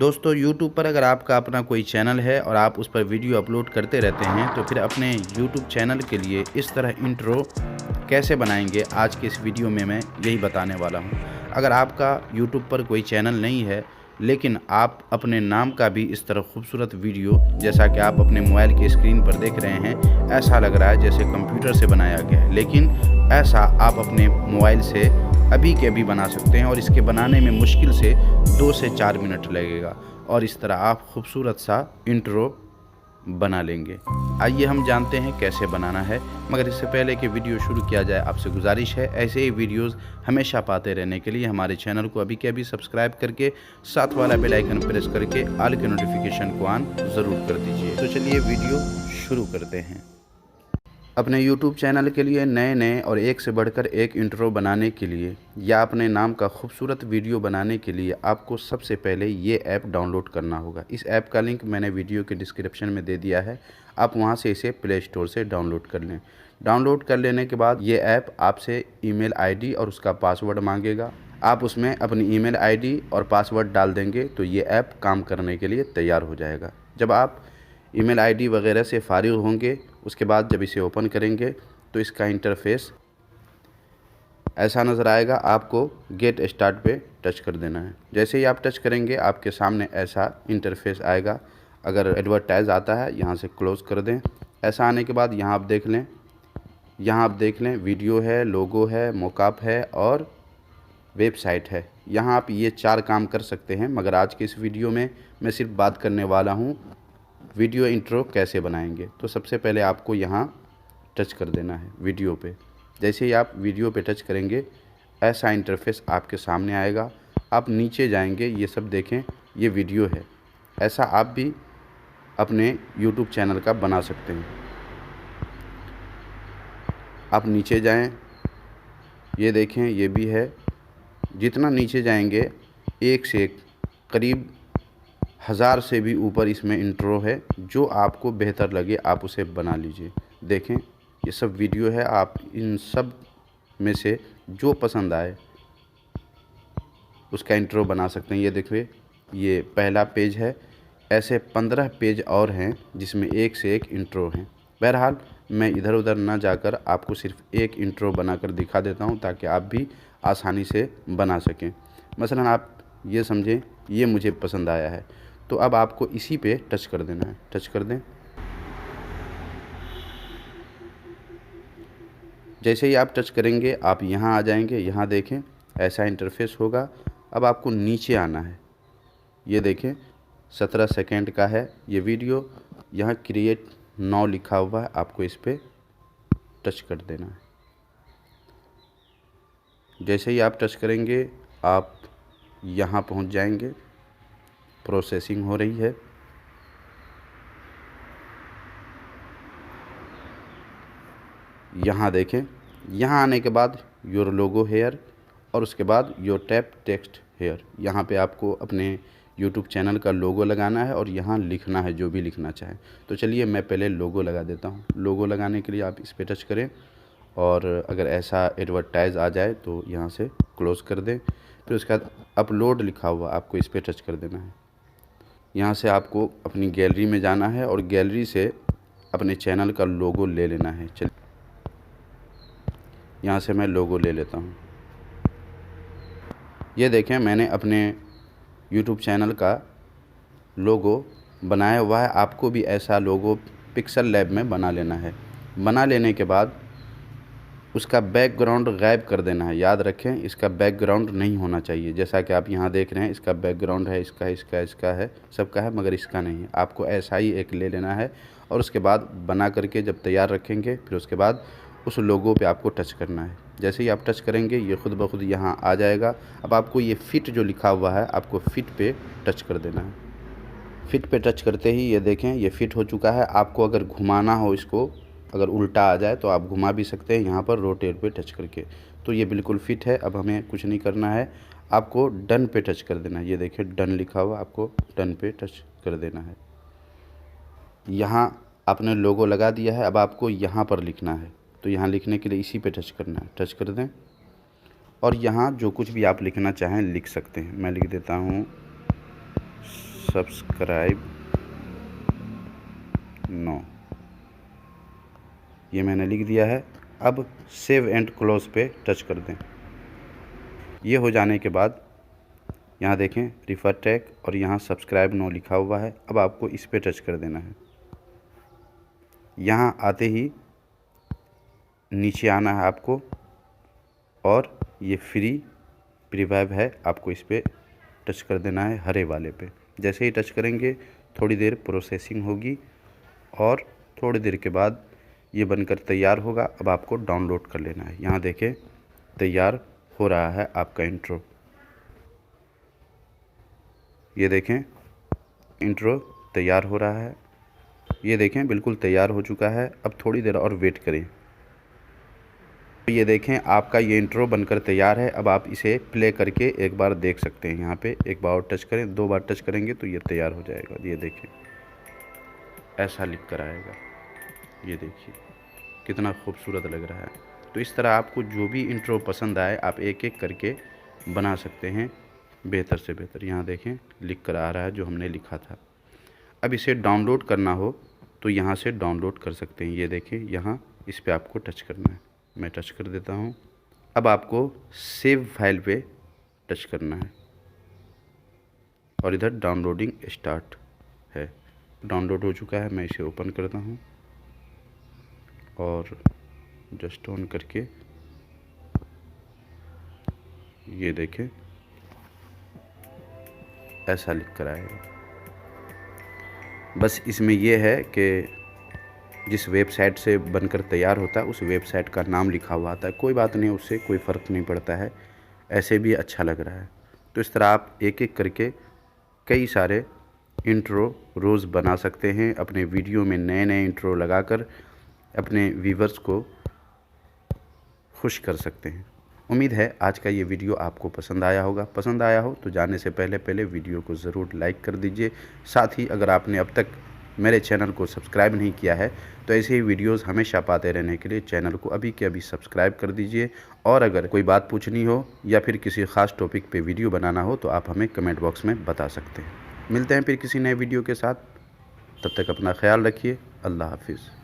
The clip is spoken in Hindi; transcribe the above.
दोस्तों YouTube पर अगर आपका अपना कोई चैनल है और आप उस पर वीडियो अपलोड करते रहते हैं तो फिर अपने YouTube चैनल के लिए इस तरह इंट्रो कैसे बनाएंगे, आज के इस वीडियो में मैं यही बताने वाला हूं। अगर आपका YouTube पर कोई चैनल नहीं है लेकिन आप अपने नाम का भी इस तरह खूबसूरत वीडियो, जैसा कि आप अपने मोबाइल की स्क्रीन पर देख रहे हैं, ऐसा लग रहा है जैसे कंप्यूटर से बनाया गया है, लेकिन ऐसा आप अपने मोबाइल से अभी के अभी बना सकते हैं और इसके बनाने में मुश्किल से 2 से 4 मिनट लगेगा और इस तरह आप खूबसूरत सा इंट्रो बना लेंगे। आइए हम जानते हैं कैसे बनाना है, मगर इससे पहले कि वीडियो शुरू किया जाए आपसे गुजारिश है ऐसे ही वीडियोस हमेशा पाते रहने के लिए हमारे चैनल को अभी के अभी सब्सक्राइब करके साथ वाला बेल आइकन प्रेस करके ऑल के नोटिफिकेशन को ऑन ज़रूर कर दीजिए। तो चलिए वीडियो शुरू करते हैं। अपने YouTube चैनल के लिए नए और एक से बढ़कर एक इंट्रो बनाने के लिए या अपने नाम का खूबसूरत वीडियो बनाने के लिए आपको सबसे पहले ये ऐप डाउनलोड करना होगा। इस ऐप का लिंक मैंने वीडियो के डिस्क्रिप्शन में दे दिया है, आप वहां से इसे प्ले स्टोर से डाउनलोड कर लें। डाउनलोड कर लेने के बाद ये ऐप आपसे ईमेल आईडी और उसका पासवर्ड मांगेगा। आप उसमें अपनी ईमेल आईडी और पासवर्ड डाल देंगे तो ये ऐप काम करने के लिए तैयार हो जाएगा। जब आप ईमेल आईडी वगैरह से फारिग होंगे, उसके बाद जब इसे ओपन करेंगे तो इसका इंटरफेस ऐसा नज़र आएगा। आपको गेट स्टार्ट पे टच कर देना है। जैसे ही आप टच करेंगे आपके सामने ऐसा इंटरफेस आएगा। अगर एडवर्टाइज आता है यहाँ से क्लोज़ कर दें। ऐसा आने के बाद यहाँ आप देख लें वीडियो है, लोगो है, मॉकअप है और वेबसाइट है। यहाँ आप ये 4 काम कर सकते हैं, मगर आज के इस वीडियो में मैं सिर्फ बात करने वाला हूँ वीडियो इंट्रो कैसे बनाएंगे। तो सबसे पहले आपको यहाँ टच कर देना है वीडियो पे। जैसे ही आप वीडियो पे टच करेंगे ऐसा इंटरफेस आपके सामने आएगा। आप नीचे जाएंगे, ये सब देखें ये वीडियो है। ऐसा आप भी अपने YouTube चैनल का बना सकते हैं। आप नीचे जाएं, ये देखें ये भी है। जितना नीचे जाएंगे एक से एक करीब 1000 से भी ऊपर इसमें इंट्रो है। जो आपको बेहतर लगे आप उसे बना लीजिए। देखें ये सब वीडियो है, आप इन सब में से जो पसंद आए उसका इंट्रो बना सकते हैं। ये देखिए ये पहला पेज है, ऐसे 15 पेज और हैं जिसमें एक से एक इंट्रो हैं। बहरहाल मैं इधर उधर ना जाकर आपको सिर्फ एक इंट्रो बनाकर दिखा देता हूं ताकि आप भी आसानी से बना सकें। मसलन आप ये समझें ये मुझे पसंद आया है तो अब आपको इसी पे टच कर देना है। टच कर दें। जैसे ही आप टच करेंगे आप यहाँ आ जाएंगे। यहाँ देखें ऐसा इंटरफेस होगा। अब आपको नीचे आना है। ये देखें 17 सेकेंड का है ये वीडियो। यहाँ क्रिएट नाउ लिखा हुआ है, आपको इस पे टच कर देना है। जैसे ही आप टच करेंगे आप यहाँ पहुँच जाएंगे। प्रोसेसिंग हो रही है। यहाँ देखें, यहाँ आने के बाद योर लोगो हेयर और उसके बाद योर टैप टेक्स्ट हेयर। यहाँ पे आपको अपने YouTube चैनल का लोगो लगाना है और यहाँ लिखना है जो भी लिखना चाहें। तो चलिए मैं पहले लोगो लगा देता हूँ। लोगो लगाने के लिए आप इस पे टच करें और अगर ऐसा एडवर्टाइज आ जाए तो यहाँ से क्लोज़ कर दें। फिर उसके बाद अपलोड लिखा हुआ आपको इस पे टच कर देना है। यहाँ से आपको अपनी गैलरी में जाना है और गैलरी से अपने चैनल का लोगो ले लेना है। चलिए यहाँ से मैं लोगो ले लेता हूँ। ये देखें मैंने अपने YouTube चैनल का लोगो बनाया हुआ है। आपको भी ऐसा लोगो पिक्सल लैब में बना लेना है। बना लेने के बाद उसका बैकग्राउंड गायब कर देना है। याद रखें इसका बैकग्राउंड नहीं होना चाहिए। जैसा कि आप यहाँ देख रहे हैं इसका बैकग्राउंड है, इसका है, सबका है, मगर इसका नहीं है। आपको ऐसा ही एक ले लेना है और उसके बाद बना करके जब तैयार रखेंगे फिर उसके बाद उस लोगो पे आपको टच करना है। जैसे ही आप टच करेंगे ये खुद ब खुद यहाँ आ जाएगा। अब आपको ये फिट जो लिखा हुआ है आपको फिट पे टच कर देना है। फिट पे टच करते ही ये देखें ये फिट हो चुका है। आपको अगर घुमाना हो इसको, अगर उल्टा आ जाए तो आप घुमा भी सकते हैं यहाँ पर रोटेट पे टच करके। तो ये बिल्कुल फिट है। अब हमें कुछ नहीं करना है, आपको डन पे टच कर देना है। ये देखिए डन लिखा हुआ, आपको डन पे टच कर देना है। यहाँ आपने लोगो लगा दिया है। अब आपको यहाँ पर लिखना है तो यहाँ लिखने के लिए इसी पे टच करना है। टच कर दें और यहाँ जो कुछ भी आप लिखना चाहें लिख सकते हैं। मैं लिख देता हूँ सब्सक्राइब नो, ये मैंने लिख दिया है। अब सेव एंड क्लोज पे टच कर दें। ये हो जाने के बाद यहाँ देखें रिफर टैग और यहाँ सब्सक्राइब नो लिखा हुआ है। अब आपको इस पे टच कर देना है। यहाँ आते ही नीचे आना है आपको और ये फ्री प्रीवाइव है, आपको इस पे टच कर देना है हरे वाले पे। जैसे ही टच करेंगे थोड़ी देर प्रोसेसिंग होगी और थोड़ी देर के बाद ये बनकर तैयार होगा। अब आपको डाउनलोड कर लेना है। यहाँ देखें तैयार हो रहा है आपका इंट्रो। ये देखें इंट्रो तैयार हो रहा है। ये देखें बिल्कुल तैयार हो चुका है। अब थोड़ी देर और वेट करें। ये देखें आपका ये इंट्रो बनकर तैयार है। अब आप इसे प्ले करके एक बार देख सकते हैं। यहाँ पे एक बार और टच करें, 2 बार टच करेंगे तो ये तैयार हो जाएगा। ये देखें ऐसा लिख कर आएगा। ये देखिए कितना खूबसूरत लग रहा है। तो इस तरह आपको जो भी इंट्रो पसंद आए आप एक एक करके बना सकते हैं बेहतर से बेहतर। यहाँ देखें लिख कर आ रहा है जो हमने लिखा था। अब इसे डाउनलोड करना हो तो यहाँ से डाउनलोड कर सकते हैं। ये देखें यहाँ इस पर आपको टच करना है। मैं टच कर देता हूँ। अब आपको सेव फाइल पे टच करना है और इधर डाउनलोडिंग स्टार्ट है। डाउनलोड हो चुका है। मैं इसे ओपन करता हूँ और जस्ट ऑन करके ये देखें ऐसा लिख कर आएगा। बस इसमें यह है कि जिस वेबसाइट से बनकर तैयार होता है उस वेबसाइट का नाम लिखा हुआ आता है। कोई बात नहीं, उससे कोई फ़र्क नहीं पड़ता है, ऐसे भी अच्छा लग रहा है। तो इस तरह आप एक एक करके कई सारे इंट्रो रोज़ बना सकते हैं। अपने वीडियो में नए नए इंट्रो लगाकर अपने व्यूवर्स को खुश कर सकते हैं। उम्मीद है आज का ये वीडियो आपको पसंद आया होगा। पसंद आया हो तो जाने से पहले वीडियो को ज़रूर लाइक कर दीजिए। साथ ही अगर आपने अब तक मेरे चैनल को सब्सक्राइब नहीं किया है तो ऐसे ही वीडियोस हमेशा पाते रहने के लिए चैनल को अभी के अभी सब्सक्राइब कर दीजिए। और अगर कोई बात पूछनी हो या फिर किसी ख़ास टॉपिक पे वीडियो बनाना हो तो आप हमें कमेंट बॉक्स में बता सकते हैं। मिलते हैं फिर किसी नए वीडियो के साथ। तब तक अपना ख्याल रखिए। अल्लाह हाफिज़।